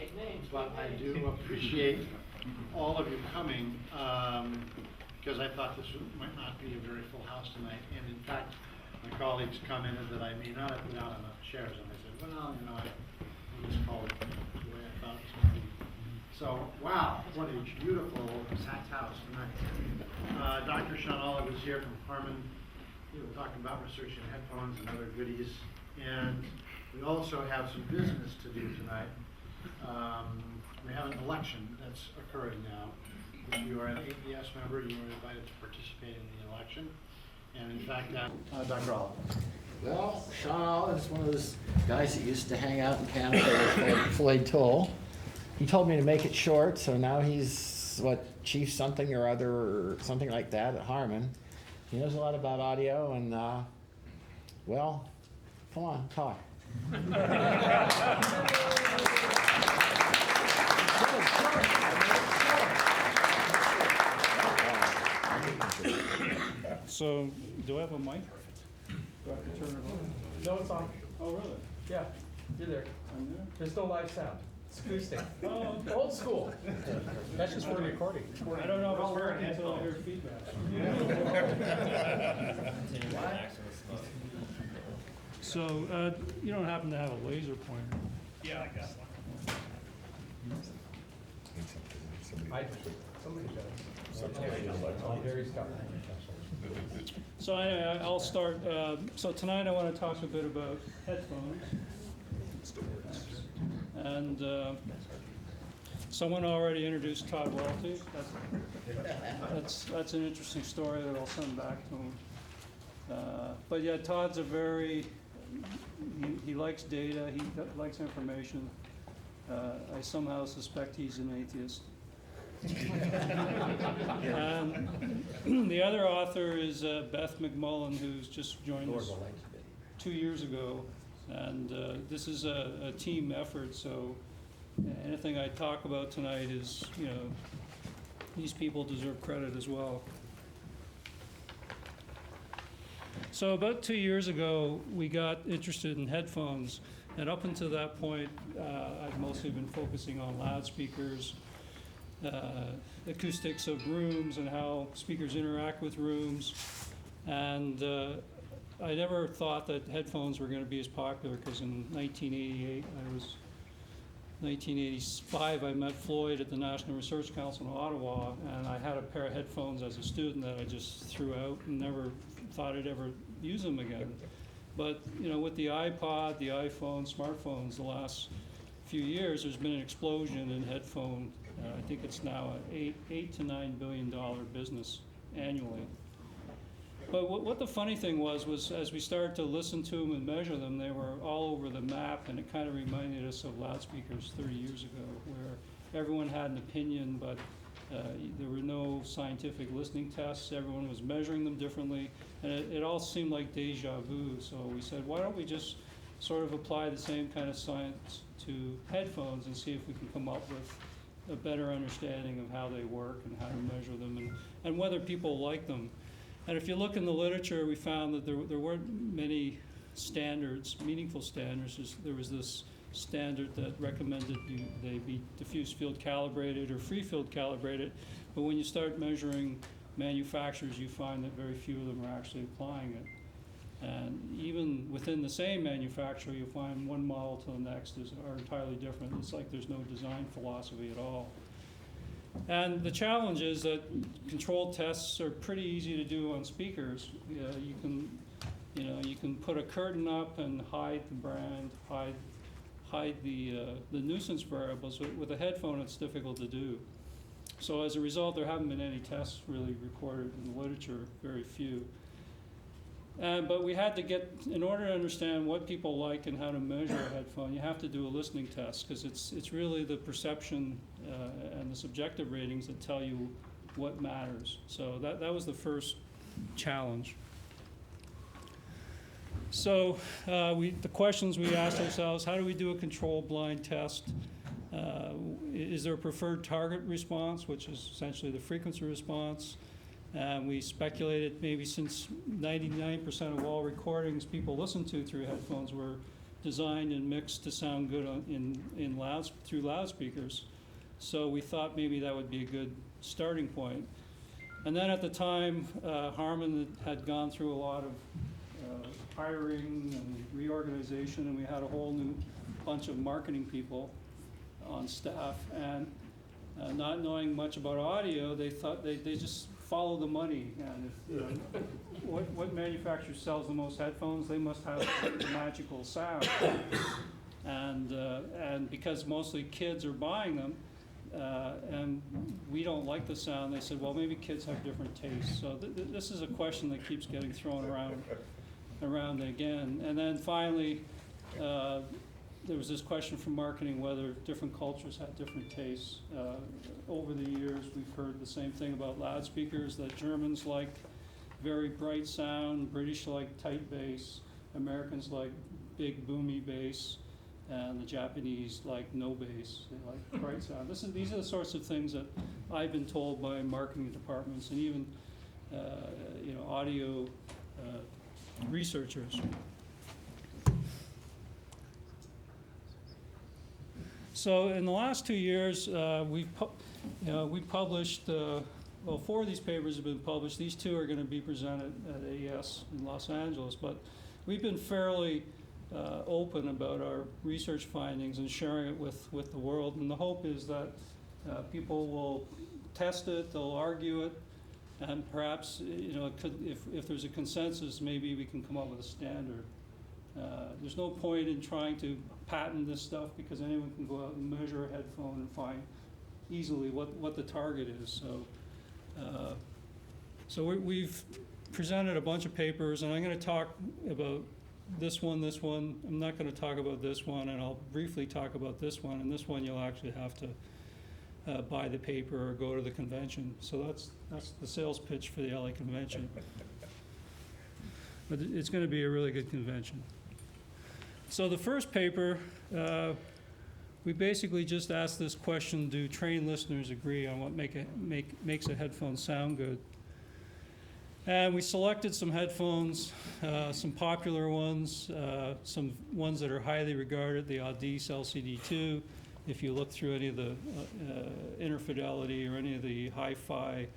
take names. But I do appreciate all of you coming, because I thought this might not be a very full house tonight. And in fact, my colleagues commented that I may not have put out enough chairs, and I said, well, you know, I'll just call it the way I thought it was going to be. So, wow, what a beautiful packed house tonight. Dr. Sean Olive is here from Harman. He will talk about researching headphones and other goodies. And we also have some business to do tonight. We have an election that's occurring now. If you are an AES member, you are invited to participate in the election. And in fact, Dr. Olive. Well, Sean Olive is one of those guys that used to hang out in Canada with Floyd Toll. He told me to make it short, so now he's, chief something or other, or something like that at Harman. He knows a lot about audio, and, well, come on, talk. So, do I have a mic? Do I have to turn it on? No, it's on. Oh, really? Yeah, you're there. I'm there? There's no live sound. It's acoustic. Oh, okay. Old school. That's just for the recording. I don't know if it's working until I hear feedback. So, you don't happen to have a laser pointer? Yeah, I got somebody does. Gary's got one. So anyway, I'll start. So tonight I want to talk a bit about headphones. And someone already introduced Todd Welty. That's an interesting story that I'll send back to him. But yeah, Todd's he likes data, he likes information. I somehow suspect he's an atheist. And the other author is Beth McMullen, who's just joined us 2 years ago. And this is a team effort, so anything I talk about tonight is, these people deserve credit as well. So about 2 years ago, we got interested in headphones. And up until that point, I've mostly been focusing on loudspeakers, acoustics of rooms and how speakers interact with rooms. And I never thought that headphones were going to be as popular, because in 1985, I met Floyd at the National Research Council in Ottawa, and I had a pair of headphones as a student that I just threw out and never thought I'd ever use them again. But with the iPod, the iPhone, smartphones, the last few years, there's been an explosion in headphone. I think it's now an $8 to $9 billion business annually. But what the funny thing was as we started to listen to them and measure them, they were all over the map, and it kind of reminded us of loudspeakers 30 years ago, where everyone had an opinion, but there were no scientific listening tests. Everyone was measuring them differently, and it all seemed like deja vu. So we said, why don't we just sort of apply the same kind of science to headphones and see if we can come up with a better understanding of how they work and how to measure them and whether people like them. And if you look in the literature, we found that there weren't many standards, meaningful standards. There was this standard that recommended they be diffuse field calibrated or free field calibrated. But when you start measuring manufacturers, you find that very few of them are actually applying it. And even within the same manufacturer, you'll find one model to the next are entirely different. It's like there's no design philosophy at all. And the challenge is that controlled tests are pretty easy to do on speakers. You can put a curtain up and hide the brand, hide the nuisance variables. With a headphone, it's difficult to do. So as a result, there haven't been any tests really recorded in the literature, very few. But we had to in order to understand what people like and how to measure a headphone, you have to do a listening test, because it's really the perception and the subjective ratings that tell you what matters. So that was the first challenge. So the questions we asked ourselves: how do we do a controlled blind test? Is there a preferred target response, which is essentially the frequency response? We speculated maybe since 99% of all recordings people listen to through headphones were designed and mixed to sound good through loudspeakers. So we thought maybe that would be a good starting point. And then at the time, Harman had gone through a lot of hiring and reorganization, and we had a whole new bunch of marketing people on staff. And not knowing much about audio, they thought they just follow the money. And if, what manufacturer sells the most headphones? They must have magical sound. And because mostly kids are buying them, and we don't like the sound, they said, well, maybe kids have different tastes. So this is a question that keeps getting thrown around again. And then finally, there was this question from marketing whether different cultures had different tastes. Over the years, we've heard the same thing about loudspeakers, that Germans like very bright sound, British like tight bass, Americans like big boomy bass, and the Japanese like no bass. They like bright sound. These are the sorts of things that I've been told by marketing departments and even audio researchers. So in the last 2 years, we published, 4 of these papers have been published. These 2 are going to be presented at AES in Los Angeles, but we've been fairly open about our research findings and sharing it with the world. And the hope is that people will test it, they'll argue it, and perhaps, if there's a consensus, maybe we can come up with a standard. There's no point in trying to patent this stuff because anyone can go out and measure a headphone and find easily what the target is. So we've presented a bunch of papers, and I'm going to talk about this one. I'm not going to talk about this one, and I'll briefly talk about this one. And this one you'll actually have to buy the paper or go to the convention. So that's the sales pitch for the LA convention. But it's going to be a really good convention. So the first paper, we basically just asked this question: do trained listeners agree on what makes a headphone sound good? And we selected some headphones, some popular ones, some ones that are highly regarded, the Audis LCD2. If you look through any of the Interfidelity or any of the hi-fi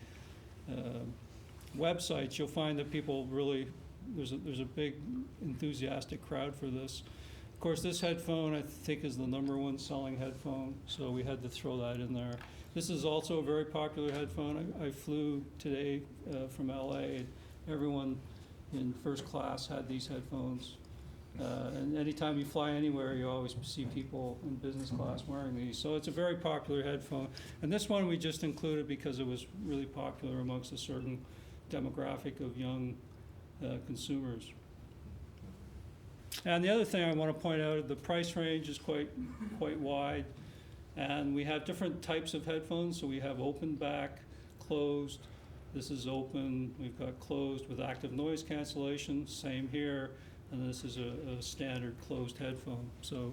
websites, you'll find that people really, there's a big enthusiastic crowd for this. Of course, this headphone, I think, is the #1 selling headphone, so we had to throw that in there. This is also a very popular headphone. I flew today from LA. Everyone in first class had these headphones. And anytime you fly anywhere, you always see people in business class wearing these. So it's a very popular headphone. And this one we just included because it was really popular amongst a certain demographic of young consumers. And the other thing I want to point out, the price range is quite wide. And we have different types of headphones. So we have open back, closed. This is open. We've got closed with active noise cancellation. Same here. And this is a standard closed headphone. So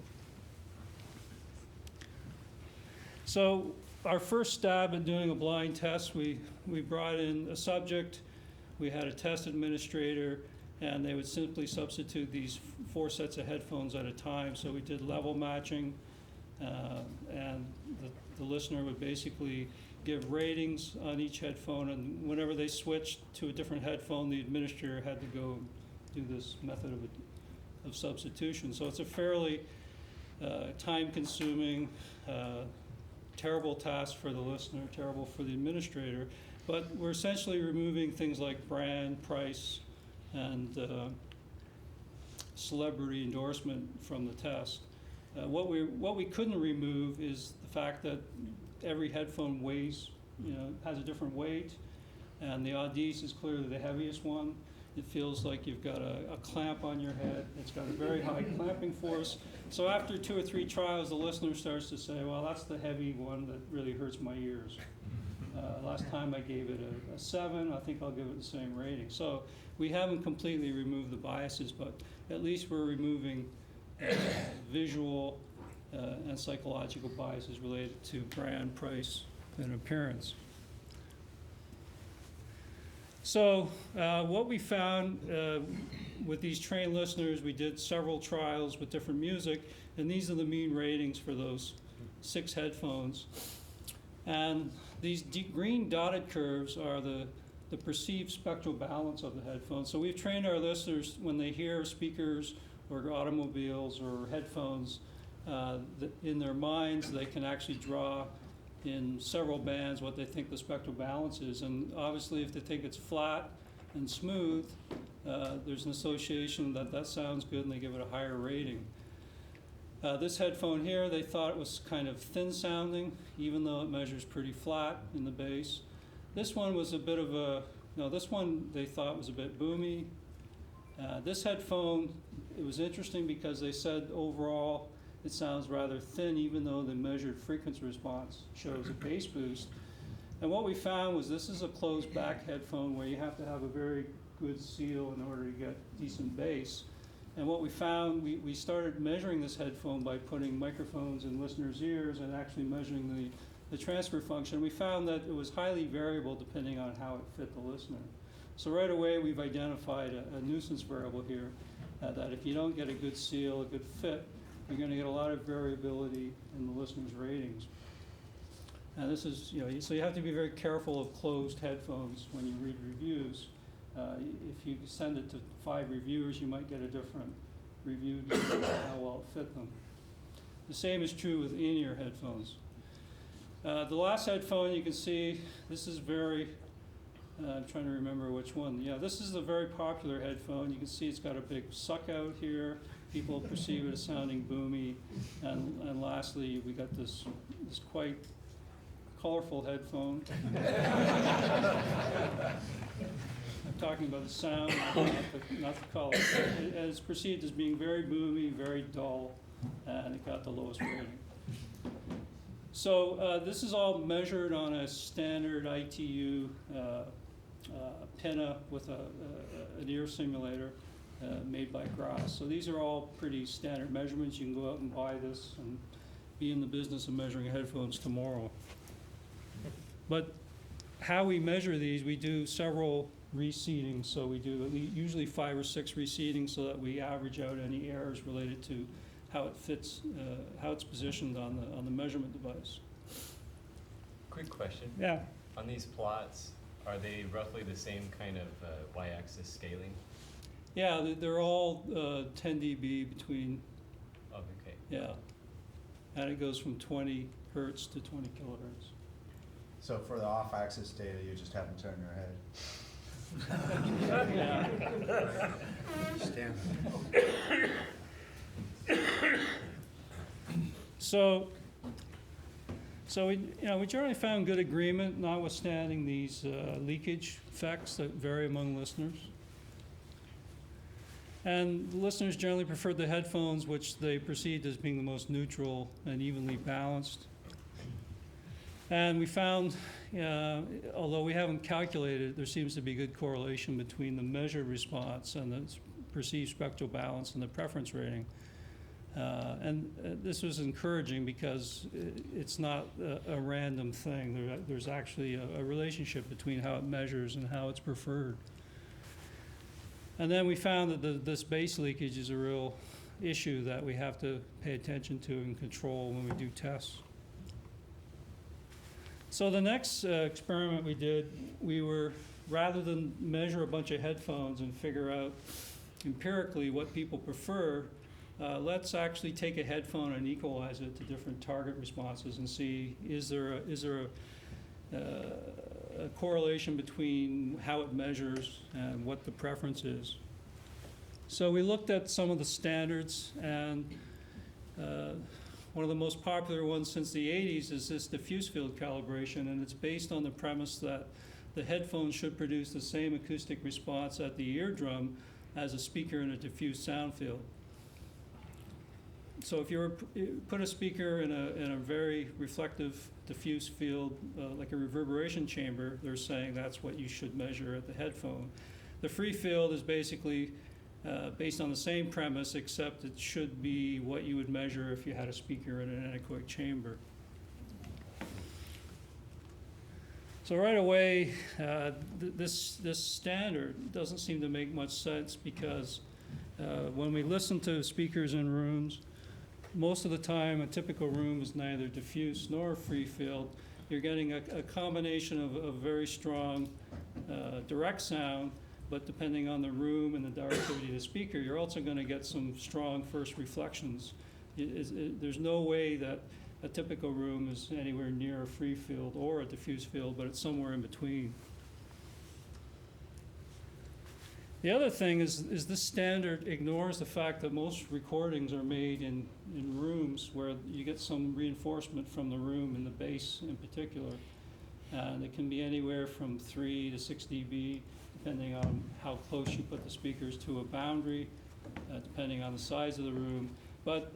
our first stab at doing a blind test, we brought in a subject. We had a test administrator, and they would simply substitute these 4 sets of headphones at a time. So we did level matching. And the listener would basically give ratings on each headphone, and whenever they switched to a different headphone, the administrator had to go do this method of substitution. So it's a fairly time-consuming, terrible task for the listener, terrible for the administrator, but we're essentially removing things like brand, price, and celebrity endorsement from the test. What we couldn't remove is the fact that every headphone weighs, has a different weight, and the Audis is clearly the heaviest one. It feels like you've got a clamp on your head. It's got a very high clamping force. So after 2 or 3 trials, the listener starts to say, well, that's the heavy one that really hurts my ears. Last time I gave it a 7. I think I'll give it the same rating. So we haven't completely removed the biases, but at least we're removing visual and psychological biases related to brand, price, and appearance. So what we found with these trained listeners, we did several trials with different music, and these are the mean ratings for those 6 headphones. And these green dotted curves are the perceived spectral balance of the headphones. So we've trained our listeners when they hear speakers or automobiles or headphones, in their minds they can actually draw in several bands what they think the spectral balance is. And obviously if they think it's flat and smooth, there's an association that sounds good and they give it a higher rating. This headphone here, they thought it was kind of thin sounding, even though it measures pretty flat in the bass. This one was a bit of a, no, this one they thought was a bit boomy. This headphone, it was interesting because they said overall it sounds rather thin, even though the measured frequency response shows a bass boost. And what we found was this is a closed back headphone where you have to have a very good seal in order to get decent bass. And what we found, we started measuring this headphone by putting microphones in listeners' ears and actually measuring the transfer function. We found that it was highly variable depending on how it fit the listener. So right away we've identified a nuisance variable here, that if you don't get a good seal, a good fit, you're going to get a lot of variability in the listener's ratings. And this is, so you have to be very careful of closed headphones when you read reviews. If you send it to 5 reviewers, you might get a different review depending on how well it fit them. The same is true with in-ear headphones. The last headphone, you can see, this is very, I'm trying to remember which one. Yeah, this is a very popular headphone. You can see it's got a big suck out here. People perceive it as sounding boomy. And lastly, we got this quite colorful headphone. I'm talking about the sound, not the color. It's perceived as being very boomy, very dull, and it got the lowest rating. So this is all measured on a standard ITU pinna with an ear simulator made by Grass. So these are all pretty standard measurements. You can go out and buy this and be in the business of measuring headphones tomorrow. But how we measure these, we do several reseedings. So we do usually 5 or 6 reseedings so that we average out any errors related to how it fits, how it's positioned on the measurement device. Quick question. Yeah. On these plots, are they roughly the same kind of y-axis scaling? Yeah, they're all 10 dB between, Oh, okay. yeah. And it goes from 20 hertz to 20 kilohertz. So for the off-axis data, you just have to turn your head. Yeah. Stand. So we generally found good agreement, notwithstanding these leakage effects that vary among listeners. And the listeners generally preferred the headphones, which they perceived as being the most neutral and evenly balanced. And we found, although we haven't calculated, there seems to be good correlation between the measured response and the perceived spectral balance and the preference rating. And this was encouraging because it's not a random thing. There's actually a relationship between how it measures and how it's preferred. And then we found that this bass leakage is a real issue that we have to pay attention to and control when we do tests. So the next experiment we did, rather than measure a bunch of headphones and figure out empirically what people prefer, let's actually take a headphone and equalize it to different target responses and see is there a correlation between how it measures and what the preference is. So we looked at some of the standards, and one of the most popular ones since the 80s is this diffuse field calibration, and it's based on the premise that the headphones should produce the same acoustic response at the eardrum as a speaker in a diffuse sound field. So if you put a speaker in a very reflective diffuse field, like a reverberation chamber, they're saying that's what you should measure at the headphone. The free field is basically based on the same premise, except it should be what you would measure if you had a speaker in an anechoic chamber. So right away, this standard doesn't seem to make much sense because when we listen to speakers in rooms, most of the time a typical room is neither diffuse nor free field. You're getting a combination of very strong direct sound, but depending on the room and the directivity of the speaker, you're also going to get some strong first reflections. There's no way that a typical room is anywhere near a free field or a diffuse field, but it's somewhere in between. The other thing is this standard ignores the fact that most recordings are made in rooms where you get some reinforcement from the room and the bass in particular. And it can be anywhere from 3 to 6 dB, depending on how close you put the speakers to a boundary, depending on the size of the room. But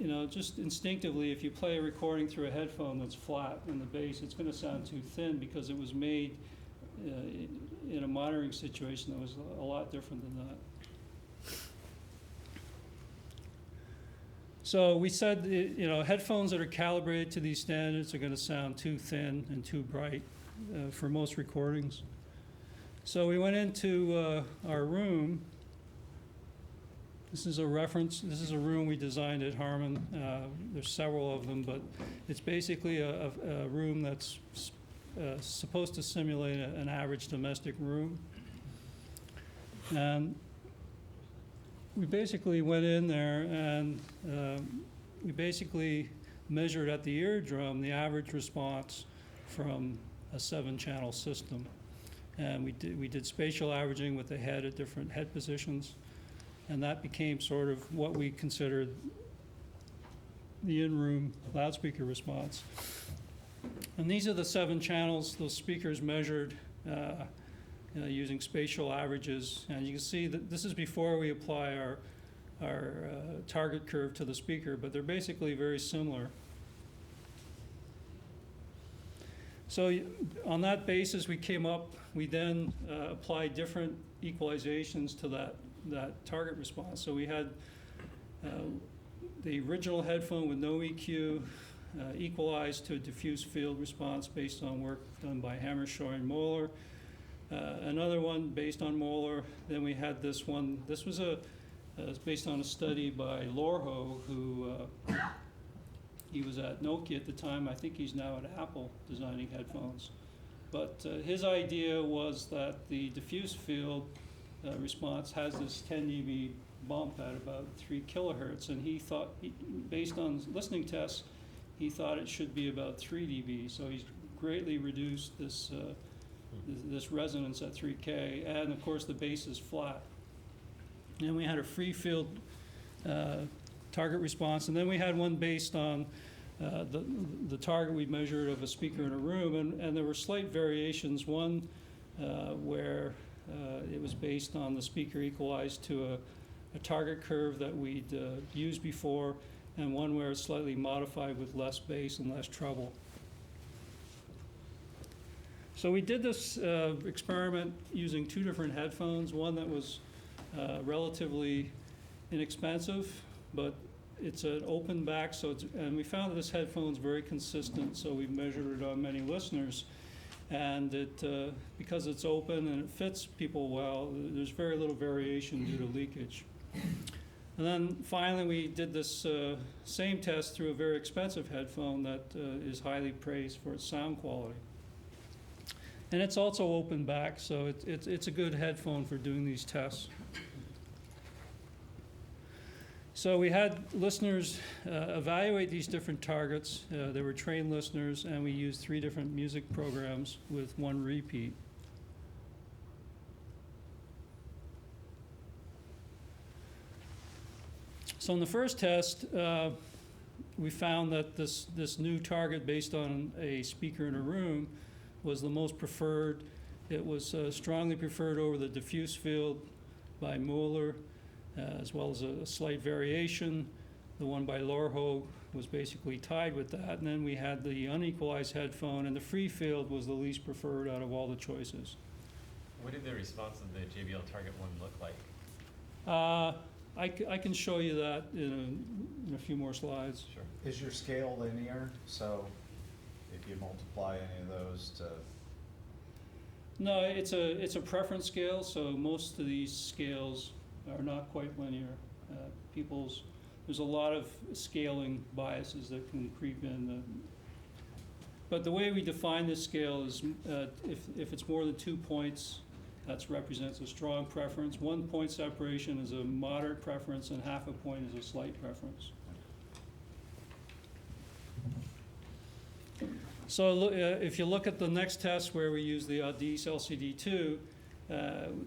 you know, just instinctively, if you play a recording through a headphone that's flat in the bass, it's going to sound too thin because it was made in a monitoring situation that was a lot different than that. So we said, you know, headphones that are calibrated to these standards are going to sound too thin and too bright for most recordings. So we went into our room. This is a reference. This is a room we designed at Harman. There's several of them, but it's basically a room that's supposed to simulate an average domestic room. And we basically went in there and we basically measured at the eardrum the average response from a 7-channel system. And we did spatial averaging with the head at different head positions. And that became sort of what we considered the in-room loudspeaker response. And these are the 7 channels, those speakers measured using spatial averages. And you can see that this is before we apply our target curve to the speaker, but they're basically very similar. So on that basis, we then applied different equalizations to that target response. So we had the original headphone with no EQ equalized to a diffuse field response based on work done by Hammershaw and Moeller. Another one based on Moeller. Then we had this one. This was based on a study by Lorho, who he was at Nokia at the time. I think he's now at Apple designing headphones. But his idea was that the diffuse field response has this 10 dB bump at about 3 kilohertz, and he thought, based on listening tests, he thought it should be about 3 dB. So he's greatly reduced this resonance at 3K, and of course the bass is flat. And we had a free field target response, and then we had one based on the target we measured of a speaker in a room, and there were slight variations. One where it was based on the speaker equalized to a target curve that we'd used before, and one where it's slightly modified with less bass and less treble. So we did this experiment using 2 different headphones, one that was relatively inexpensive, but it's an open back, and we found that this headphone's very consistent, so we measured it on many listeners. And because it's open and it fits people well, there's very little variation due to leakage. And then finally, we did this same test through a very expensive headphone that is highly praised for its sound quality. And it's also open back, so it's a good headphone for doing these tests. So we had listeners evaluate these different targets. They were trained listeners, and we used 3 different music programs with 1 repeat. So in the first test, we found that this new target based on a speaker in a room was the most preferred. It was strongly preferred over the diffuse field by Moeller, as well as a slight variation. The one by Lorho was basically tied with that. And then we had the unequalized headphone, and the free field was the least preferred out of all the choices. What did the response of the JBL Target 1 look like? I can show you that in a few more slides. Sure. Is your scale linear? So if you multiply any of those to No, it's a preference scale, so most of these scales are not quite linear. There's a lot of scaling biases that can creep in. But the way we define this scale is if it's more than 2 points, that represents a strong preference. 1 point separation is a moderate preference, and half a point is a slight preference. So if you look at the next test where we use the AES LCD2,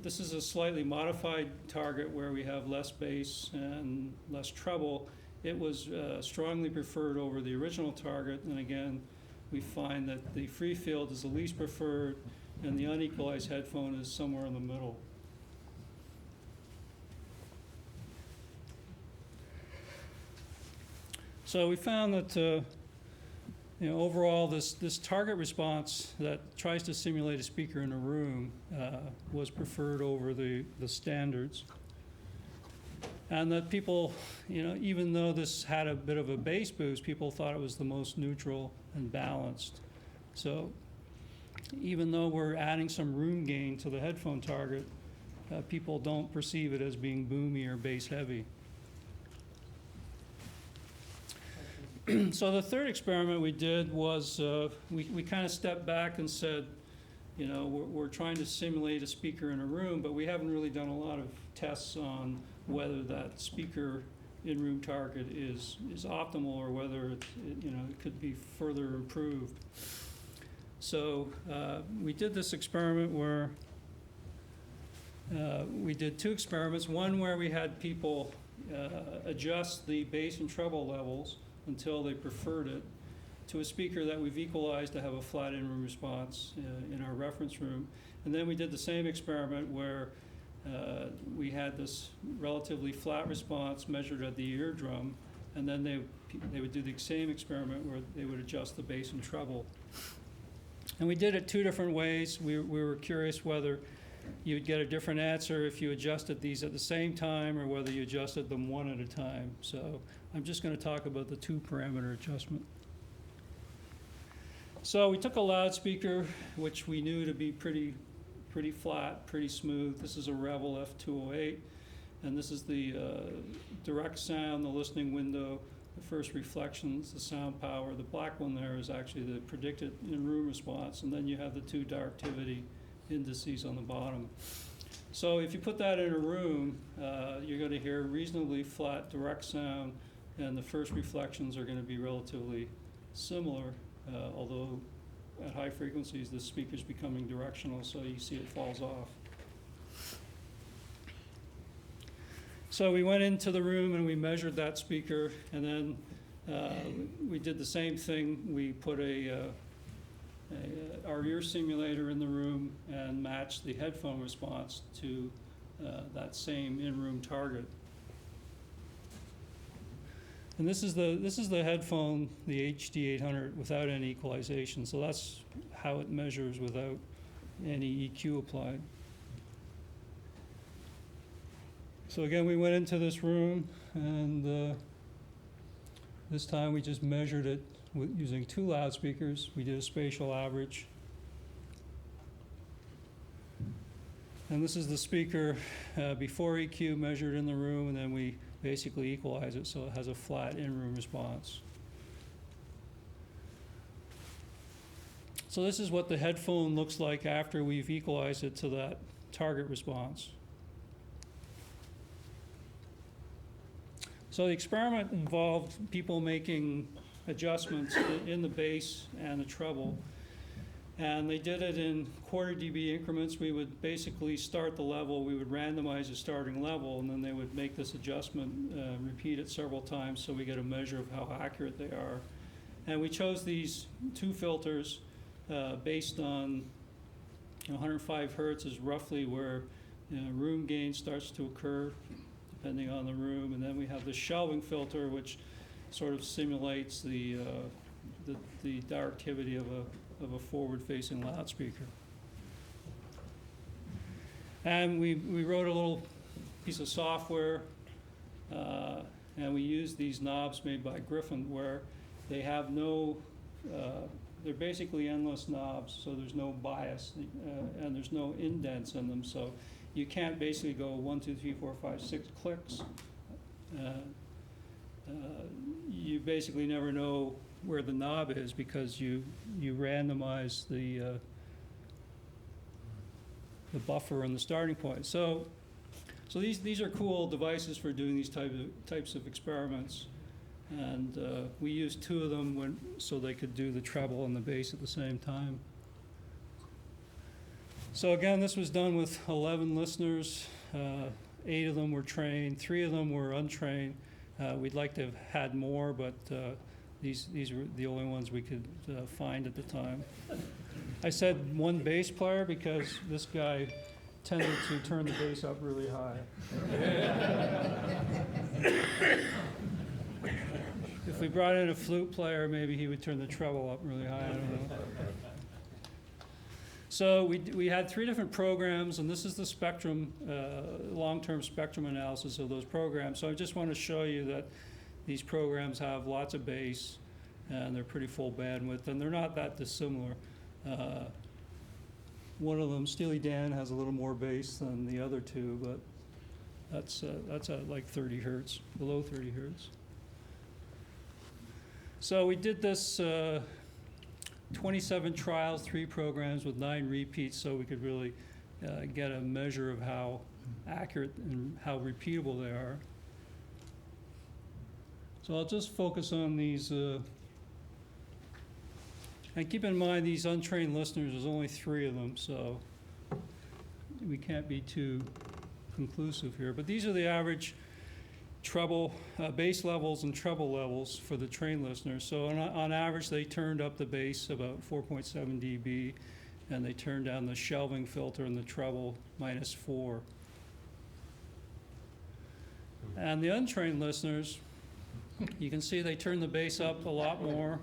this is a slightly modified target where we have less bass and less treble. It was strongly preferred over the original target, and again, we find that the free field is the least preferred, and the unequalized headphone is somewhere in the middle. So we found that overall, this target response that tries to simulate a speaker in a room was preferred over the standards. And that people, even though this had a bit of a bass boost, people thought it was the most neutral and balanced. So even though we're adding some room gain to the headphone target, people don't perceive it as being boomy or bass heavy. So the third experiment we did was we kind of stepped back and said, we're trying to simulate a speaker in a room, but we haven't really done a lot of tests on whether that speaker in-room target is optimal or whether it could be further improved. So we did this experiment where we did 2 experiments. One where we had people adjust the bass and treble levels until they preferred it to a speaker that we've equalized to have a flat in-room response in our reference room. And then we did the same experiment where we had this relatively flat response measured at the eardrum, and then they would do the same experiment where they would adjust the bass and treble. And we did it 2 different ways. We were curious whether you'd get a different answer if you adjusted these at the same time or whether you adjusted them one at a time. So I'm just going to talk about the 2-parameter adjustment. So we took a loudspeaker, which we knew to be pretty flat, pretty smooth. This is a Rebel F208, and this is the direct sound, the listening window, the first reflections, the sound power. The black one there is actually the predicted in-room response, and then you have the 2 directivity indices on the bottom. So if you put that in a room, you're going to hear reasonably flat direct sound, and the first reflections are going to be relatively similar, although at high frequencies the speaker's becoming directional, so you see it falls off. So we went into the room and we measured that speaker, and then we did the same thing. We put our ear simulator in the room and matched the headphone response to that same in-room target. And this is the headphone, the HD800, without any equalization. So that's how it measures without any EQ applied. So again, we went into this room, and this time we just measured it using 2 loudspeakers. We did a spatial average. And this is the speaker before EQ measured in the room, and then we basically equalize it so it has a flat in-room response. So this is what the headphone looks like after we've equalized it to that target response. So the experiment involved people making adjustments in the bass and the treble. And they did it in quarter dB increments. We would basically start the level, we would randomize the starting level, and then they would make this adjustment, repeat it several times so we get a measure of how accurate they are. And we chose these 2 filters based on 105 hertz is roughly where room gain starts to occur, depending on the room. And then we have the shelving filter, which sort of simulates the directivity of a forward-facing loudspeaker. And we wrote a little piece of software, and we used these knobs made by Griffin, where they have no they're basically endless knobs, so there's no bias, and there's no indents in them, so you can't basically go 1, 2, 3, 4, 5, 6 clicks. You basically never know where the knob is because you randomize the buffer and the starting point. So these are cool devices for doing these types of experiments. And we used 2 of them so they could do the treble and the bass at the same time. So again, this was done with 11 listeners. 8 of them were trained, 3 of them were untrained. We'd like to have had more, but these were the only ones we could find at the time. I said 1 bass player because this guy tended to turn the bass up really high. If we brought in a flute player, maybe he would turn the treble up really high, I don't know. So we had 3 different programs, and this is the spectrum, long-term spectrum analysis of those programs. So I just want to show you that these programs have lots of bass, and they're pretty full bandwidth, and they're not that dissimilar. One of them, Steely Dan, has a little more bass than the other 2, but that's at like 30 hertz, below 30 hertz. So we did this 27 trials, 3 programs with 9 repeats, so we could really get a measure of how accurate and how repeatable they are. So I'll just focus on these. And keep in mind, these untrained listeners, there's only 3 of them, so we can't be too conclusive here. But these are the average treble, bass levels and treble levels for the trained listeners. So on average, they turned up the bass about 4.7 dB, and they turned down the shelving filter and the treble -4. And the untrained listeners, you can see they turn the bass up a lot more,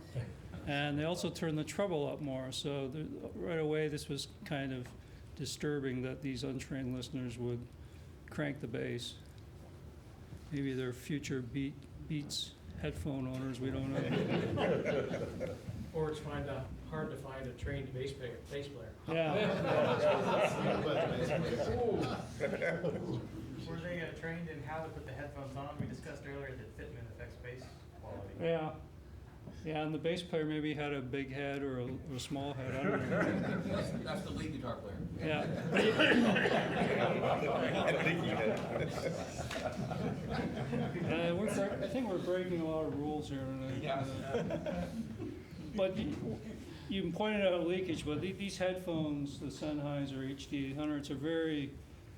and they also turn the treble up more. So right away, this was kind of disturbing that these untrained listeners would crank the bass. Maybe they're future Beats headphone owners, we don't know. Or it's hard to find a trained bass player. Yeah. Were they trained in how to put the headphones on? We discussed earlier that fitment affects bass quality. Yeah. Yeah, and the bass player maybe had a big head or a small head, I don't know. That's the lead guitar player. Yeah. I think we're breaking a lot of rules here tonight. But you pointed out leakage, but these headphones, the Sennheiser HD800s, are very,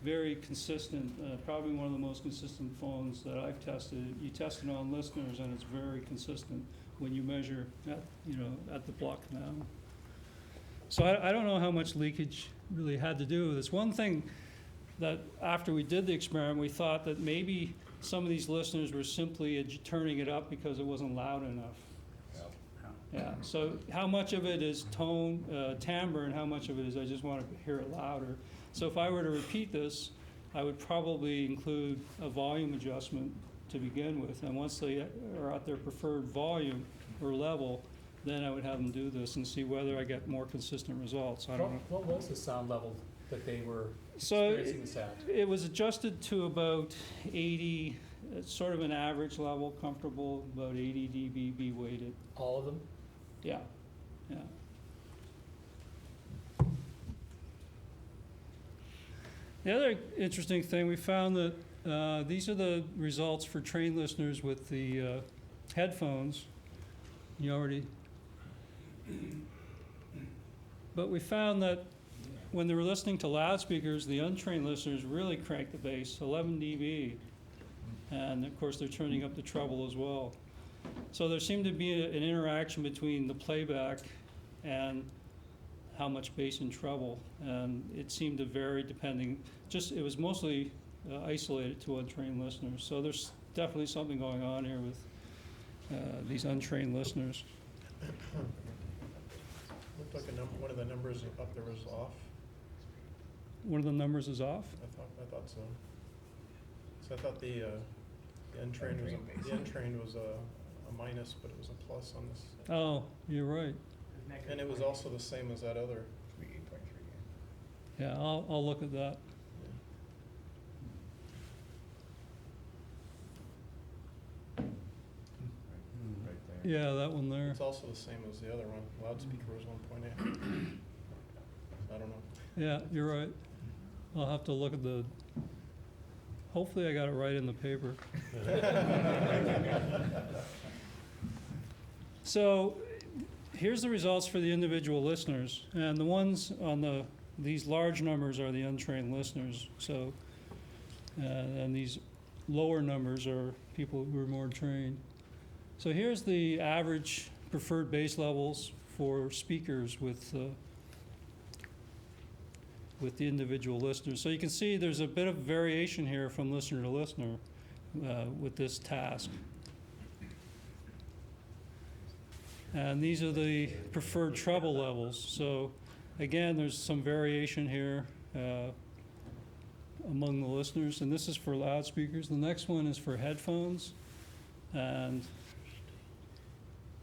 very consistent. Probably one of the most consistent phones that I've tested. You test it on listeners, and it's very consistent when you measure at the block now. So I don't know how much leakage really had to do with this. One thing that after we did the experiment, we thought that maybe some of these listeners were simply turning it up because it wasn't loud enough. Yeah. So how much of it is tone, timbre, and how much of it is I just want to hear it louder? So if I were to repeat this, I would probably include a volume adjustment to begin with, and once they are at their preferred volume or level, then I would have them do this and see whether I get more consistent results. I don't know. What was the sound level that they were So experiencing this at? it was adjusted to about 80, it's sort of an average level, comfortable, about 80 dB weighted. All of them? Yeah, yeah. The other interesting thing, we found that these are the results for trained listeners with the headphones. You already. But we found that when they were listening to loudspeakers, the untrained listeners really cranked the bass, 11 dB. And of course, they're turning up the treble as well. So there seemed to be an interaction between the playback and how much bass and treble. And it seemed to vary depending, it was mostly isolated to untrained listeners. So there's definitely something going on here with these untrained listeners. Looked like one of the numbers up there was off. One of the numbers is off? I thought so. So I thought the untrained was a minus, but it was a plus on this. Oh, you're right. Negative. And it was also the same as that other. Yeah, I'll look at that. Right there. Yeah, that one there. It's also the same as the other one. Loudspeaker was 1.8. I don't know. Yeah, you're right. I'll have to look at the, hopefully I got it right in the paper. So here's the results for the individual listeners. And the ones on these large numbers are the untrained listeners. So, and these lower numbers are people who are more trained. So here's the average preferred bass levels for speakers with the individual listeners. So you can see there's a bit of variation here from listener to listener with this task. And these are the preferred treble levels. So again, there's some variation here among the listeners. And this is for loudspeakers. The next one is for headphones. And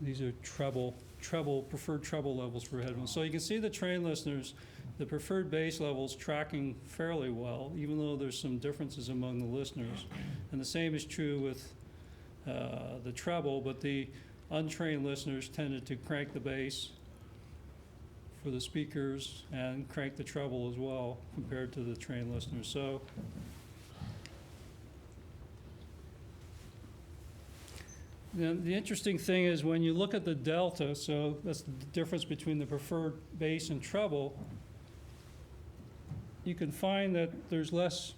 these are preferred treble levels for headphones. So you can see the trained listeners, the preferred bass levels tracking fairly well, even though there's some differences among the listeners. And the same is true with the treble, but the untrained listeners tended to crank the bass for the speakers and crank the treble as well compared to the trained listeners. So the interesting thing is when you look at the delta, so that's the difference between the preferred bass and treble, you can find that there's less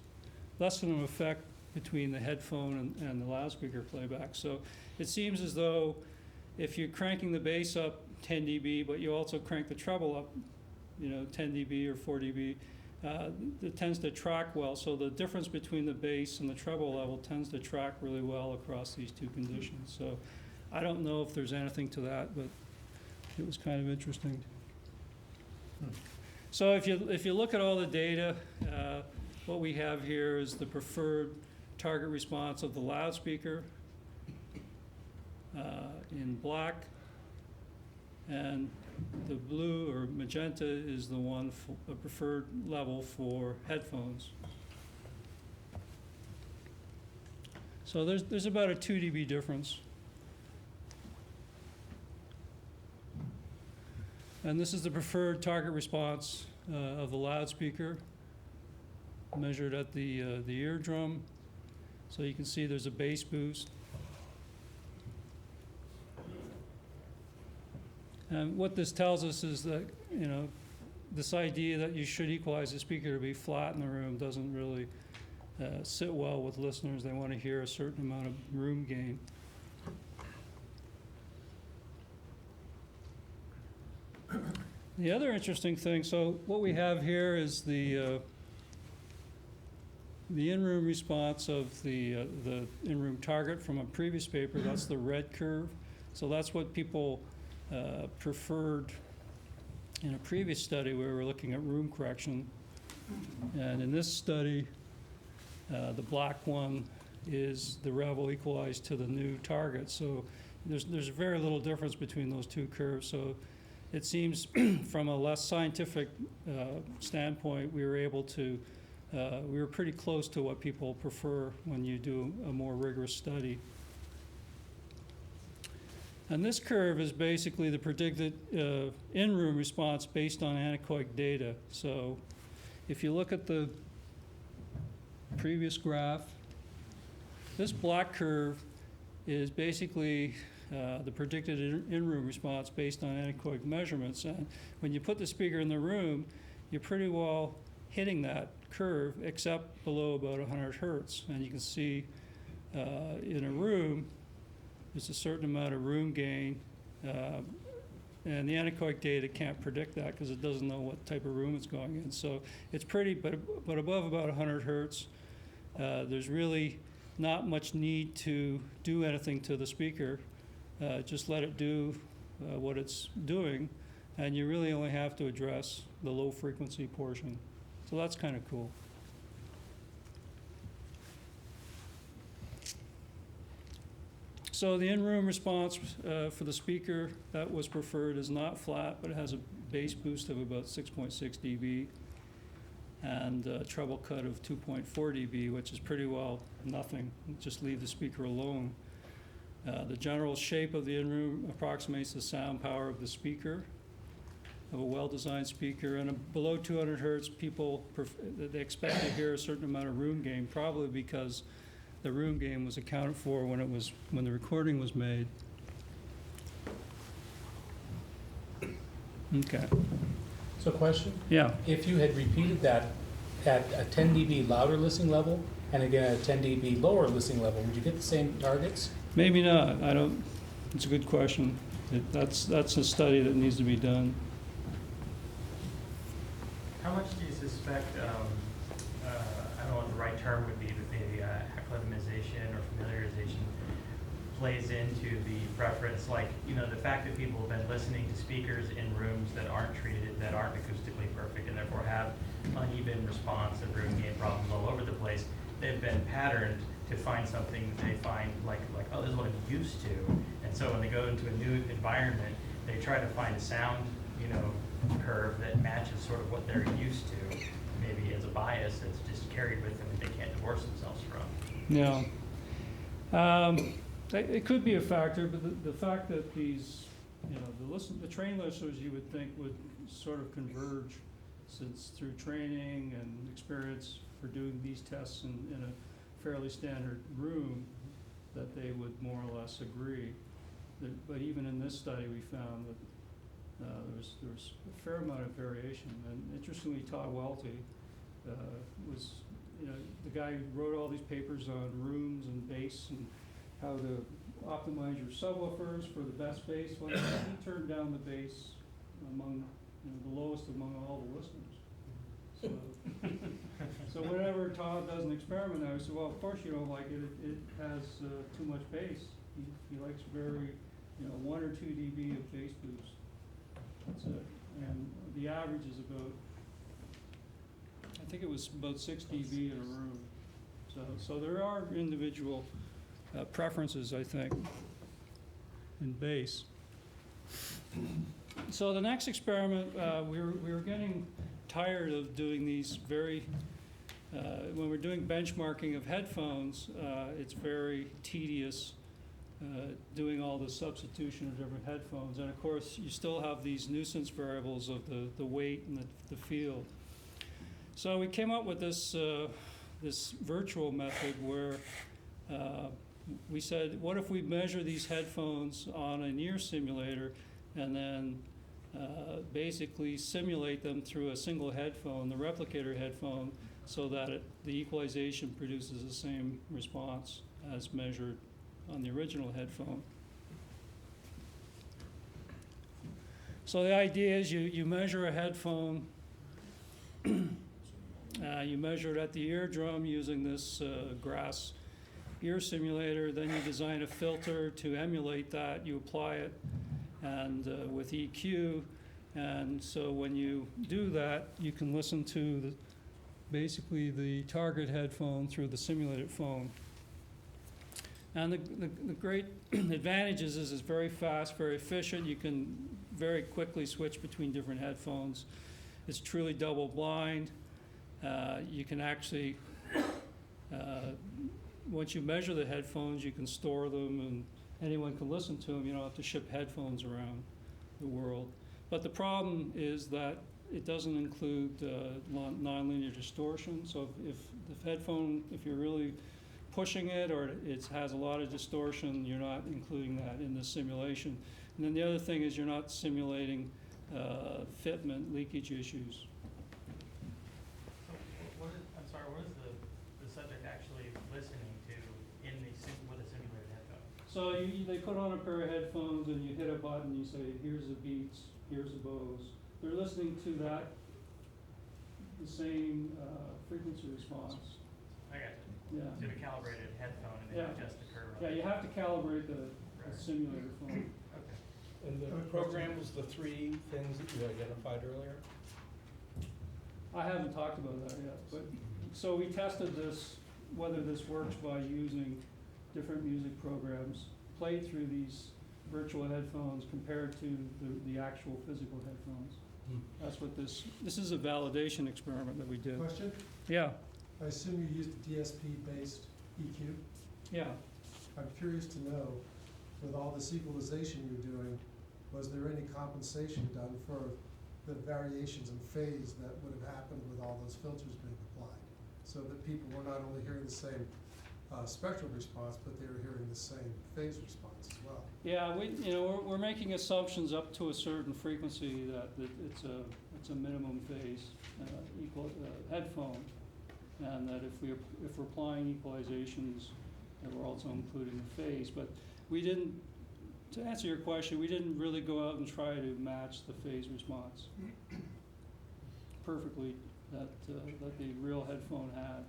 of an effect between the headphone and the loudspeaker playback. So it seems as though if you're cranking the bass up 10 dB, but you also crank the treble up, 10 dB or 4 dB, it tends to track well. So the difference between the bass and the treble level tends to track really well across these two conditions. So I don't know if there's anything to that, but it was kind of interesting. So if you look at all the data, what we have here is the preferred target response of the loudspeaker in black, and the blue or magenta is the one a preferred level for headphones. So there's about a 2 dB difference. And this is the preferred target response of the loudspeaker measured at the eardrum. So you can see there's a bass boost. And what this tells us is that, this idea that you should equalize the speaker to be flat in the room doesn't really sit well with listeners. They want to hear a certain amount of room gain. The other interesting thing, so what we have here is the in-room response of the in-room target from a previous paper. That's the red curve. So that's what people preferred in a previous study where we were looking at room correction. And in this study, the black one is the revel equalized to the new target. So there's very little difference between those two curves. So it seems from a less scientific standpoint, we were pretty close to what people prefer when you do a more rigorous study. And this curve is basically the predicted in-room response based on anechoic data. So if you look at the previous graph, this black curve is basically the predicted in-room response based on anechoic measurements. And when you put the speaker in the room, you're pretty well hitting that curve, except below about 100 hertz. And you can see in a room, there's a certain amount of room gain. And the anechoic data can't predict that because it doesn't know what type of room it's going in. So it's pretty, but above about 100 hertz, there's really not much need to do anything to the speaker. Just let it do what it's doing, and you really only have to address the low frequency portion. So that's kind of cool. So the in-room response for the speaker that was preferred is not flat, but it has a bass boost of about 6.6 dB and a treble cut of 2.4 dB, which is pretty well nothing. Just leave the speaker alone. The general shape of the in-room approximates the sound power of the speaker, of a well-designed speaker. And below 200 hertz, people, they expect to hear a certain amount of room gain, probably because the room gain was accounted for when the recording was made. Okay. So question, Yeah. if you had repeated that at a 10 dB louder listening level and again at a 10 dB lower listening level, would you get the same targets? Maybe not. I don't. It's a good question. That's a study that needs to be done. How much do you suspect, I don't know what the right term would be, but maybe acclimatization or familiarization plays into the preference? Like, the fact that people have been listening to speakers in rooms that aren't treated, that aren't acoustically perfect, and therefore have uneven response and room gain problems all over the place, they've been patterned to find something that they find like, oh, this is what I'm used to. And so when they go into a new environment, they try to find a sound, curve that matches sort of what they're used to, maybe as a bias that's just carried with them and they can't divorce themselves from. Yeah. It could be a factor, but the fact that these, the trained listeners you would think would sort of converge, since through training and experience for doing these tests in a fairly standard room, that they would more or less agree. But even in this study, we found that there was a fair amount of variation. And interestingly, Todd Welty was, the guy who wrote all these papers on rooms and bass and how to optimize your subwoofers for the best bass. Well, he turned down the bass among, the lowest among all the listeners. So whenever Todd does an experiment, I said, well, of course you don't like it. It has too much bass. He likes very, 1 or 2 dB of bass boost. That's it. And the average is about, I think it was about 6 dB in a room. So there are individual preferences, I think, in bass. So the next experiment, we were getting tired of doing these when we're doing benchmarking of headphones, it's very tedious doing all the substitution of different headphones. And of course, you still have these nuisance variables of the weight and the feel. So we came up with this virtual method where we said, what if we measure these headphones on an ear simulator and then basically simulate them through a single headphone, the replicator headphone, so that the equalization produces the same response as measured on the original headphone. So the idea is you measure a headphone, you measure it at the eardrum using this grass ear simulator, then you design a filter to emulate that, you apply it, and with EQ, and so when you do that, you can listen to basically the target headphone through the simulated phone. And the great advantages is it's very fast, very efficient. You can very quickly switch between different headphones. It's truly double blind. You can actually, once you measure the headphones, you can store them and anyone can listen to them. You don't have to ship headphones around the world. But the problem is that it doesn't include nonlinear distortion. So if you're really pushing it or it has a lot of distortion, you're not including that in the simulation. And then the other thing is you're not simulating fitment leakage issues. So what is the subject actually listening to with a simulated headphone? So they put on a pair of headphones and you hit a button, you say, here's the beats, here's the bows. They're listening to the same frequency response. I got you. Yeah. To a calibrated headphone and then adjust the curve. Yeah, you have to calibrate the simulator phone. Okay. And the program was the 3 things that you identified earlier? I haven't talked about that yet, but so we tested this, whether this works by using different music programs played through these virtual headphones compared to the actual physical headphones. Hmm. That's what this is a validation experiment that we did. Question? Yeah, I assume you used a DSP-based EQ. yeah. I'm curious to know, with all this equalization you're doing, was there any compensation done for the variations in phase that would have happened with all those filters being applied? So that people were not only hearing the same spectral response, but they were hearing the same phase response as well. Yeah, we're making assumptions up to a certain frequency that it's a minimum phase equal headphone, and that if we're applying equalizations, that we're also including the phase. But we didn't, to answer your question, we didn't really go out and try to match the phase response perfectly that the real headphone had.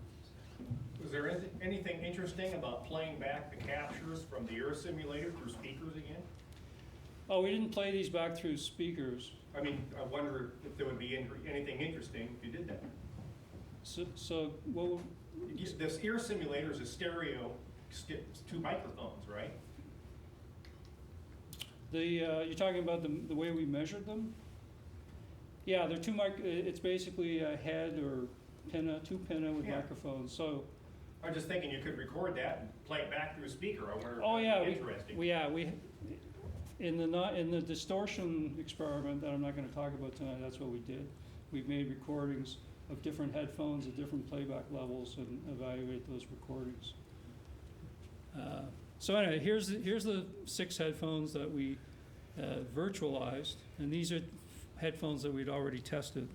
Was there anything interesting about playing back the captures from the ear simulator through speakers again? Oh, we didn't play these back through speakers. I mean, I wonder if there would be anything interesting if you did that. So what? This ear simulator is a stereo, two microphones, right? You're talking about the way we measured them? Yeah, they're it's basically a head or two pinna with Yeah. microphones. So. I was just thinking you could record that and play it back through a speaker. I wonder if Oh yeah, that'd be interesting. we in the distortion experiment that I'm not going to talk about tonight. That's what we did. We've made recordings of different headphones at different playback levels and evaluate those recordings. So anyway, here's the 6 headphones that we virtualized, and these are headphones that we'd already tested.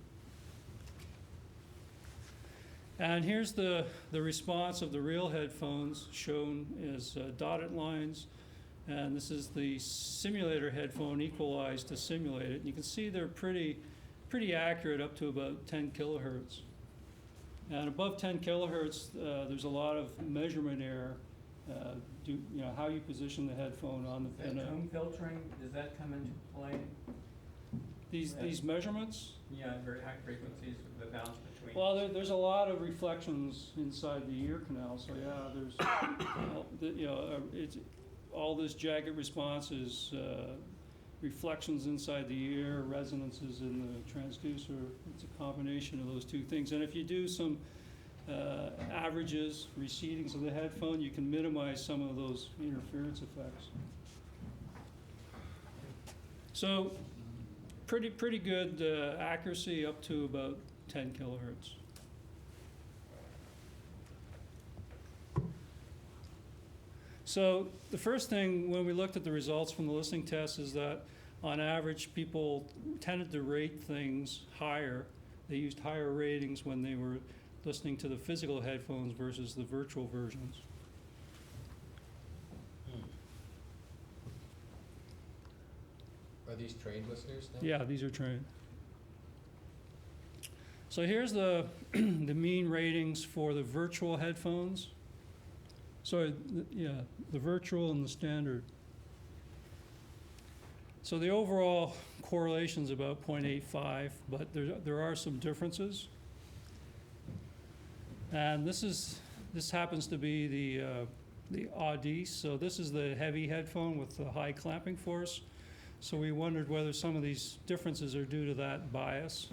And here's the response of the real headphones shown as dotted lines. And this is the simulator headphone equalized to simulate it. And you can see they're pretty accurate up to about 10 kilohertz. And above 10 kilohertz, there's a lot of measurement error. How you position the headphone on the pinna. Tone filtering, does that come into play? These measurements? Yeah, very high frequencies, the balance between. Well, there's a lot of reflections inside the ear canal, so yeah, there's, it's all this jagged response is reflections inside the ear, resonances in the transducer. It's a combination of those two things. And if you do some averages, recedings of the headphone, you can minimize some of those interference effects. So, pretty good accuracy up to about 10 kilohertz. So the first thing when we looked at the results from the listening test is that on average people tended to rate things higher. They used higher ratings when they were listening to the physical headphones versus the virtual versions. Are these trained listeners now? Yeah, these are trained. So here's the the mean ratings for the virtual headphones. Sorry, the virtual and the standard. So the overall correlation is about 0.85, but there are some differences. And this happens to be the AES. So this is the heavy headphone with the high clamping force. So we wondered whether some of these differences are due to that bias.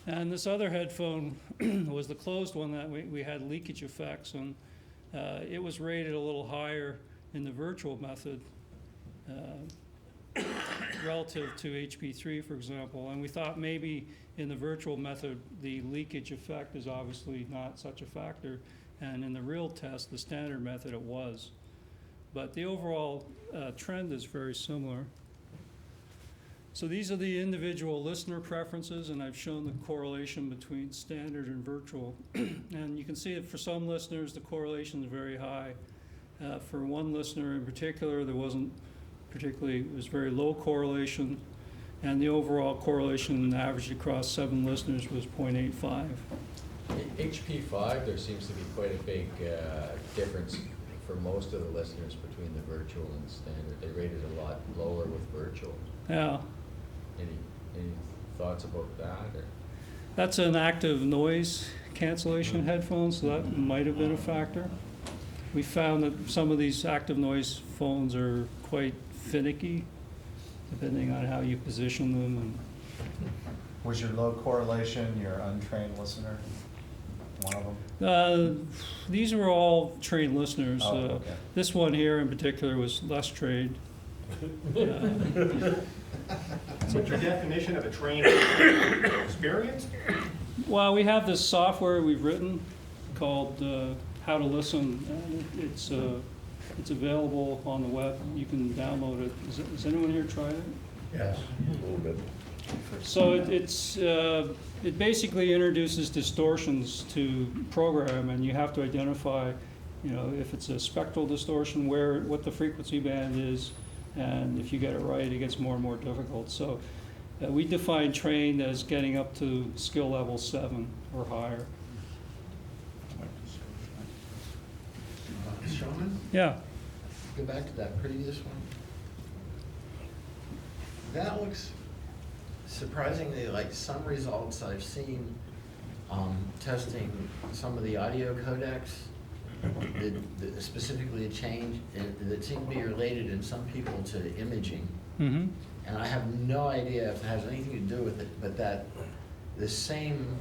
And this other headphone was the closed one that we had leakage effects, and it was rated a little higher in the virtual method relative to HP3, for example. And we thought maybe in the virtual method, the leakage effect is obviously not such a factor. And in the real test, the standard method, it was. But the overall trend is very similar. So these are the individual listener preferences, and I've shown the correlation between standard and virtual. And you can see that for some listeners, the correlation is very high. For one listener in particular, there wasn't particularly, it was very low correlation, and the overall correlation averaged across 7 listeners was 0.85. HP5, there seems to be quite a big difference for most of the listeners between the virtual and standard. They rated a lot lower with virtual. Yeah. Any thoughts about that? Or? That's an active noise cancellation headphone, so that might have been a factor. we found that some of these active noise phones are quite finicky, depending on how you position them. And Was your low correlation your untrained listener? One of them? these are all trained listeners. Oh, okay. This one here in particular was less trained. What's your definition of a trained experienced? Well, we have this software we've written called How to Listen. And it's available on the web. You can download it. Has anyone here tried it? Yes. So it basically introduces distortions to program, and you have to identify, if it's a spectral distortion, what the frequency band is, and if you get it right, it gets more and more difficult. So we define trained as getting up to skill level 7 or higher. Shoreline? Yeah. Go back to that previous one. That looks surprisingly like some results I've seen testing some of the audio codecs, specifically a change that seemed to be related in some people to imaging. Mm-hmm. And I have no idea if it has anything to do with it, but that the same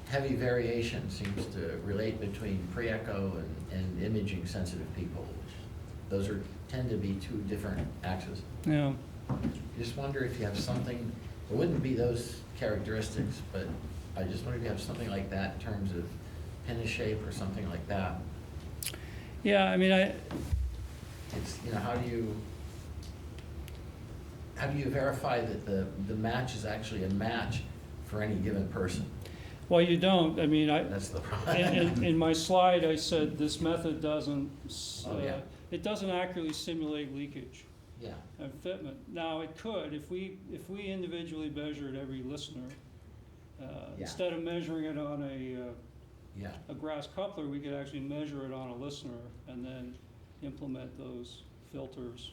heavy variation seems to relate between pre-echo and imaging sensitive people. Those tend to be two different axes. Yeah. Just wonder if you have something, it wouldn't be those characteristics, but I just wonder if you have something like that in terms of pin shape or something like that. Yeah, I mean, It's, how do you verify that the match is actually a match for any given person? well, you don't. I mean, That's the problem. in my slide, I said this method doesn't, Oh, yeah. it doesn't accurately simulate leakage Yeah, and fitment. Now, it could, if we individually measured every listener, instead of measuring it on yeah. a grass coupler, we could actually measure it on a listener and then implement those filters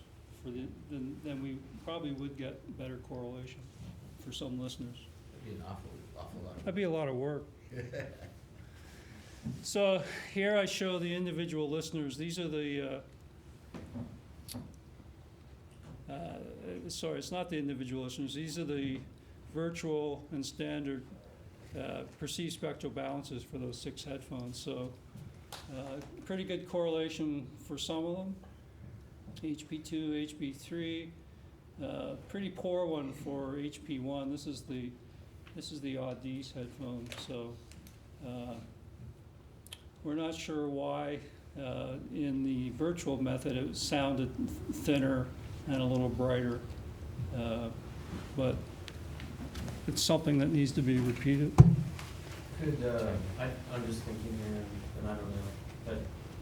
then we probably would get better correlation for some listeners. That'd be an awful lot. That'd be a lot of work. So here I show the individual listeners. These are the, sorry, it's not the individual listeners. These are the virtual and standard perceived spectral balances for those 6 headphones. So pretty good correlation for some of them. HP2, HP3, pretty poor one for HP1. This is the Audis headphone. So we're not sure why in the virtual method it sounded thinner and a little brighter, but it's something that needs to be repeated. Could, I'm just thinking here, and I don't know, but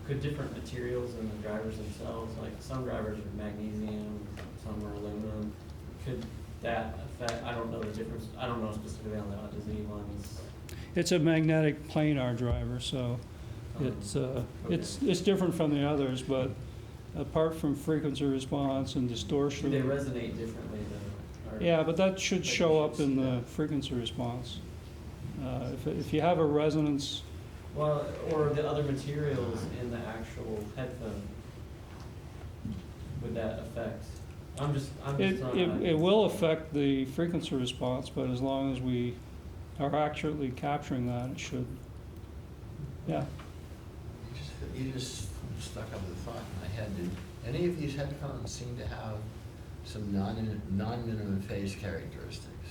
could different materials in the drivers themselves, like some drivers are magnesium, some are aluminum, could that affect, I don't know the difference, I don't know specifically on the Audis ones. It's a magnetic planar driver, so it's different from the others, but apart from frequency response and distortion. Do they resonate differently though? Or Yeah, but that should show up in the frequency response. If you have a resonance, Well, or the other materials in the actual headphone, would that affect? I'm just it will affect the frequency response, but as long as we are accurately capturing that, it should. Yeah. You just stuck up the thought in my head. Did any of these headphones seem to have some non-minimum phase characteristics?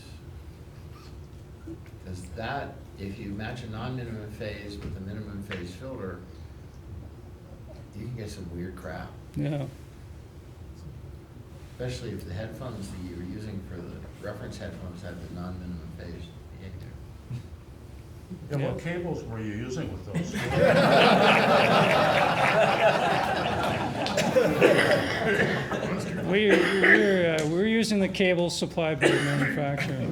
Because that, if you match a non-minimum phase with a minimum phase filter, you can get some weird crap. Yeah. Especially if the headphones that you were using for the reference headphones have the non-minimum phase behavior. Yeah, what cables were you using with those? We're using the cables supplied by the manufacturer.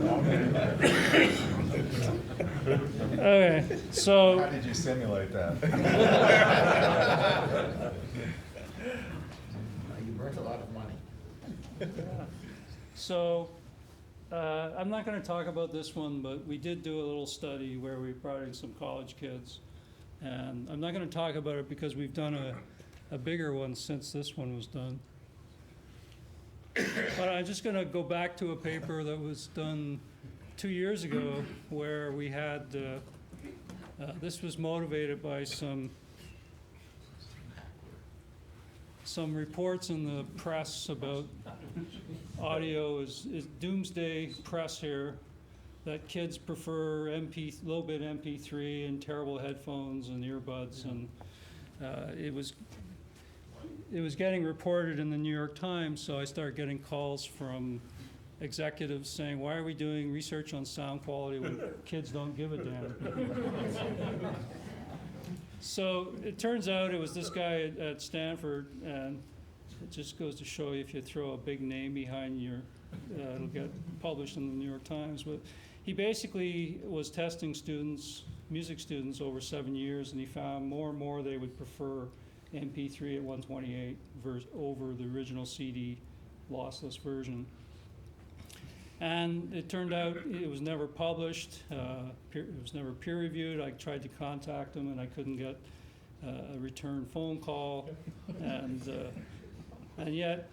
Okay, so. How did you simulate that? You burnt a lot of money. So, I'm not going to talk about this one, but we did do a little study where we brought in some college kids And I'm not going to talk about it because we've done a bigger one since this one was done. But I'm just going to go back to a paper that was done 2 years ago where we had, this was motivated by some reports in the press about audio is doomsday press here, that kids prefer low-bit MP3 and terrible headphones and earbuds, and it was getting reported in the New York Times, so I started getting calls from executives saying, why are we doing research on sound quality when kids don't give a damn? So it turns out it was this guy at Stanford, and it just goes to show you if you throw a big name behind your, it'll get published in the New York Times. But he basically was testing students, music students, over 7 years, and he found more and more they would prefer MP3 at 128 over the original CD lossless version. And it turned out it was never published, it was never peer-reviewed. I tried to contact him and I couldn't get a return phone call. And yet...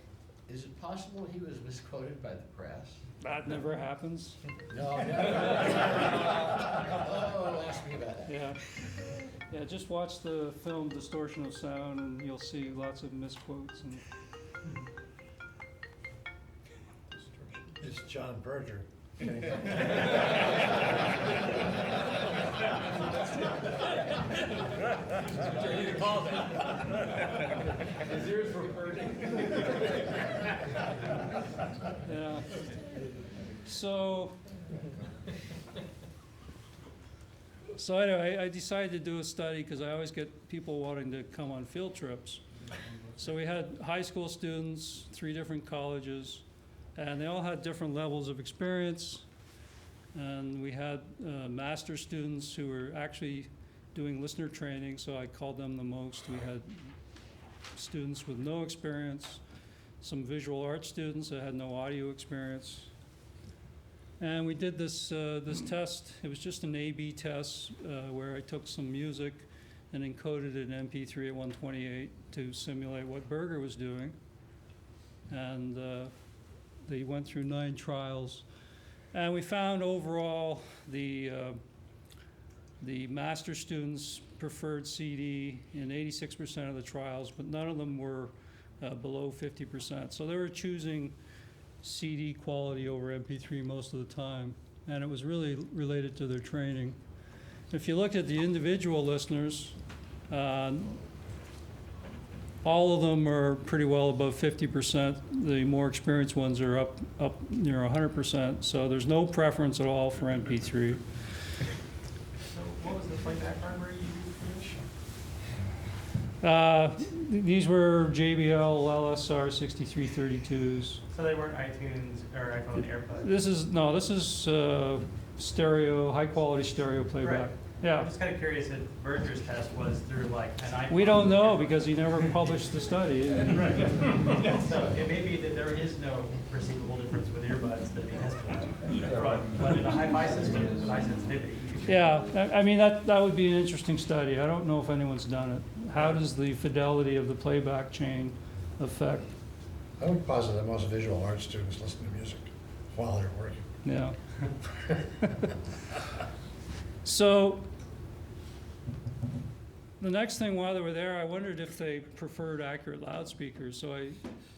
Is it possible he was misquoted by the press? That never happens. No, never. Oh, ask me about that. Yeah, just watch the film Distortion of Sound and you'll see lots of misquotes. And It's John Berger. You call that. His ears were hurting. yeah. So anyway, I decided to do a study because I always get people wanting to come on field trips. So we had high school students, 3 different colleges, and they all had different levels of experience. And we had master students who were actually doing listener training, so I called them the most. We had students with no experience, some visual arts students that had no audio experience. And we did this test. It was just an A/B test where I took some music and encoded it in MP3 at 128 to simulate what Berger was doing. And they went through 9 trials. And we found overall the master students preferred CD in 86% of the trials, but none of them were below 50%. So they were choosing CD quality over MP3 most of the time, and it was really related to their training. If you look at the individual listeners, all of them are pretty well above 50%. The more experienced ones are up near 100%. So there's no preference at all for MP3. So what was the playback hardware you used for this? These were JBL LSR 6332s. So they weren't iTunes or iPhone AirPods? This is stereo, high quality stereo playback. Right. Yeah. I'm just kind of curious if Berger's test was through like an iPhone. We don't know because he never published the study. Right. So it may be that there is no perceivable difference with earbuds that he has to, but in a hi-fi system with high sensitivity. Yeah, I mean, that would be an interesting study. I don't know if anyone's done it. How does the fidelity of the playback chain affect? I would posit that most visual arts students listen to music while they're working. Yeah. So the next thing while they were there, I wondered if they preferred accurate loudspeakers. So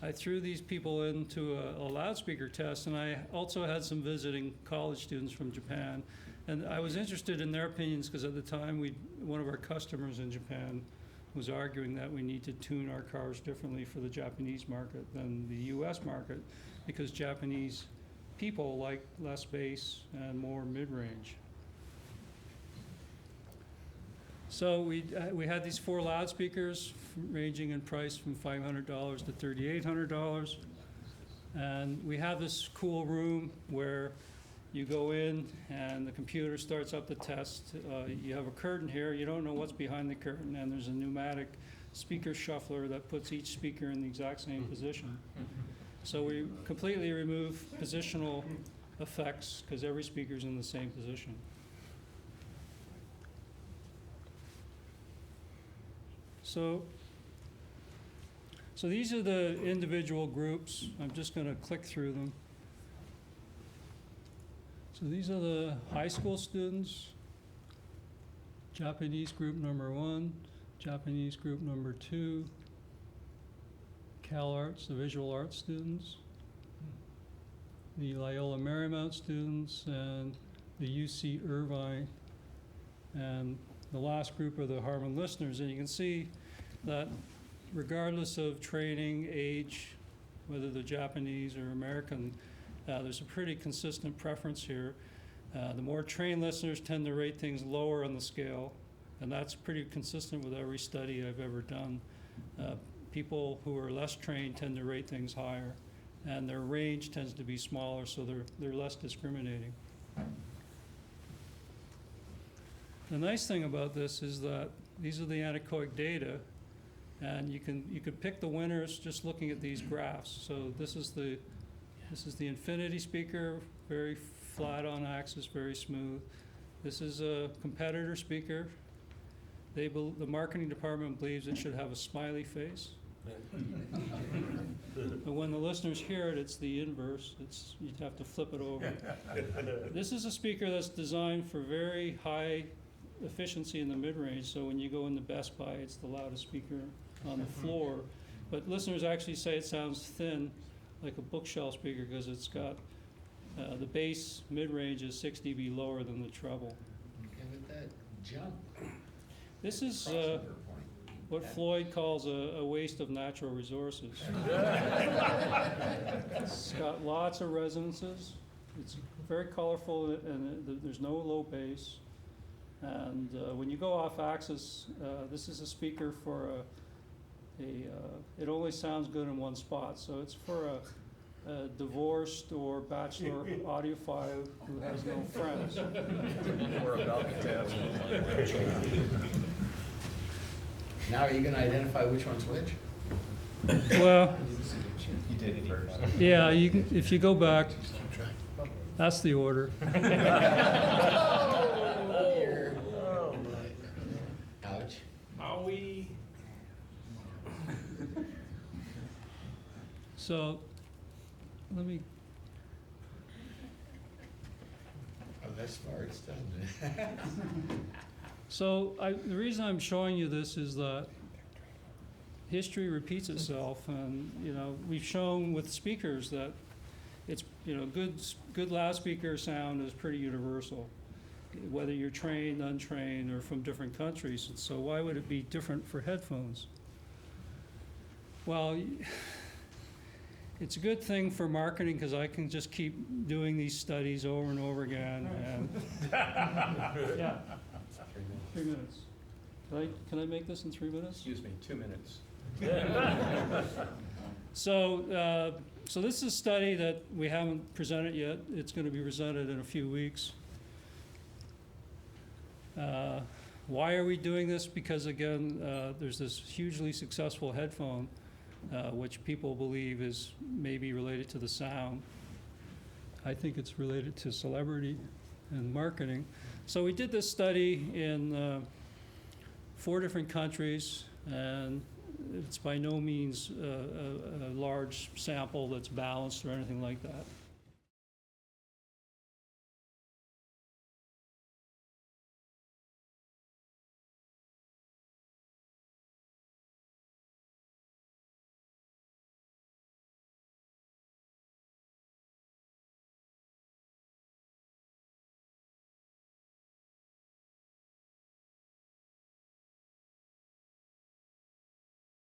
I threw these people into a loudspeaker test, and I also had some visiting college students from Japan. And I was interested in their opinions because at the time, one of our customers in Japan was arguing that we need to tune our cars differently for the Japanese market than the US market because Japanese people like less bass and more mid-range. So we had these 4 loudspeakers ranging in price from $500 to $3,800. And we have this cool room where you go in and the computer starts up the test. You have a curtain here. You don't know what's behind the curtain. And there's a pneumatic speaker shuffler that puts each speaker in the exact same position. So we completely remove positional effects because every speaker's in the same position. So these are the individual groups. I'm just going to click through them. So these are the high school students. Japanese group number 1, Japanese group number 2, Cal Arts, the visual arts students, the Loyola Marymount students, and the UC Irvine, and the last group are the Harman listeners. And you can see that regardless of training, age, whether they're Japanese or American, there's a pretty consistent preference here. The more trained listeners tend to rate things lower on the scale, and that's pretty consistent with every study I've ever done. People who are less trained tend to rate things higher, and their range tends to be smaller, so they're less discriminating. The nice thing about this is that these are the anechoic data, and you could pick the winners just looking at these graphs. So this is the infinity speaker, very flat on axis, very smooth. This is a competitor speaker. The marketing department believes it should have a smiley face. But when the listeners hear it, it's the inverse. You'd have to flip it over. This is a speaker that's designed for very high efficiency in the mid-range, so when you go into Best Buy, it's the loudest speaker on the floor. But listeners actually say it sounds thin, like a bookshelf speaker, because it's got the bass mid-range is 6 dB lower than the treble. And with that jump. This is crossover point. what Floyd calls a waste of natural resources. It's got lots of resonances. It's very colorful, and there's no low bass. And when you go off axis, this is a speaker for it only sounds good in one spot. So it's for a divorced or bachelor audiophile who has no friends. We're about to have Now are you going to identify which one's which? Well, You did it first. yeah, if you go back, that's the order. Ouch. Owie. So let me. Oh, that's far it's done. So the reason I'm showing you this is that history repeats itself, and we've shown with speakers that it's good loudspeaker sound is pretty universal, whether you're trained, untrained, or from different countries. And so why would it be different for headphones? Well, it's a good thing for marketing because I can just keep doing these studies over and over again. And yeah. 3 minutes. Can I make this in 3 minutes? Excuse me, 2 minutes. So this is a study that we haven't presented yet. It's going to be presented in a few weeks. Why are we doing this? Because again, there's this hugely successful headphone, which people believe is maybe related to the sound. I think it's related to celebrity and marketing. So we did this study in 4 different countries, and it's by no means a large sample that's balanced or anything like that.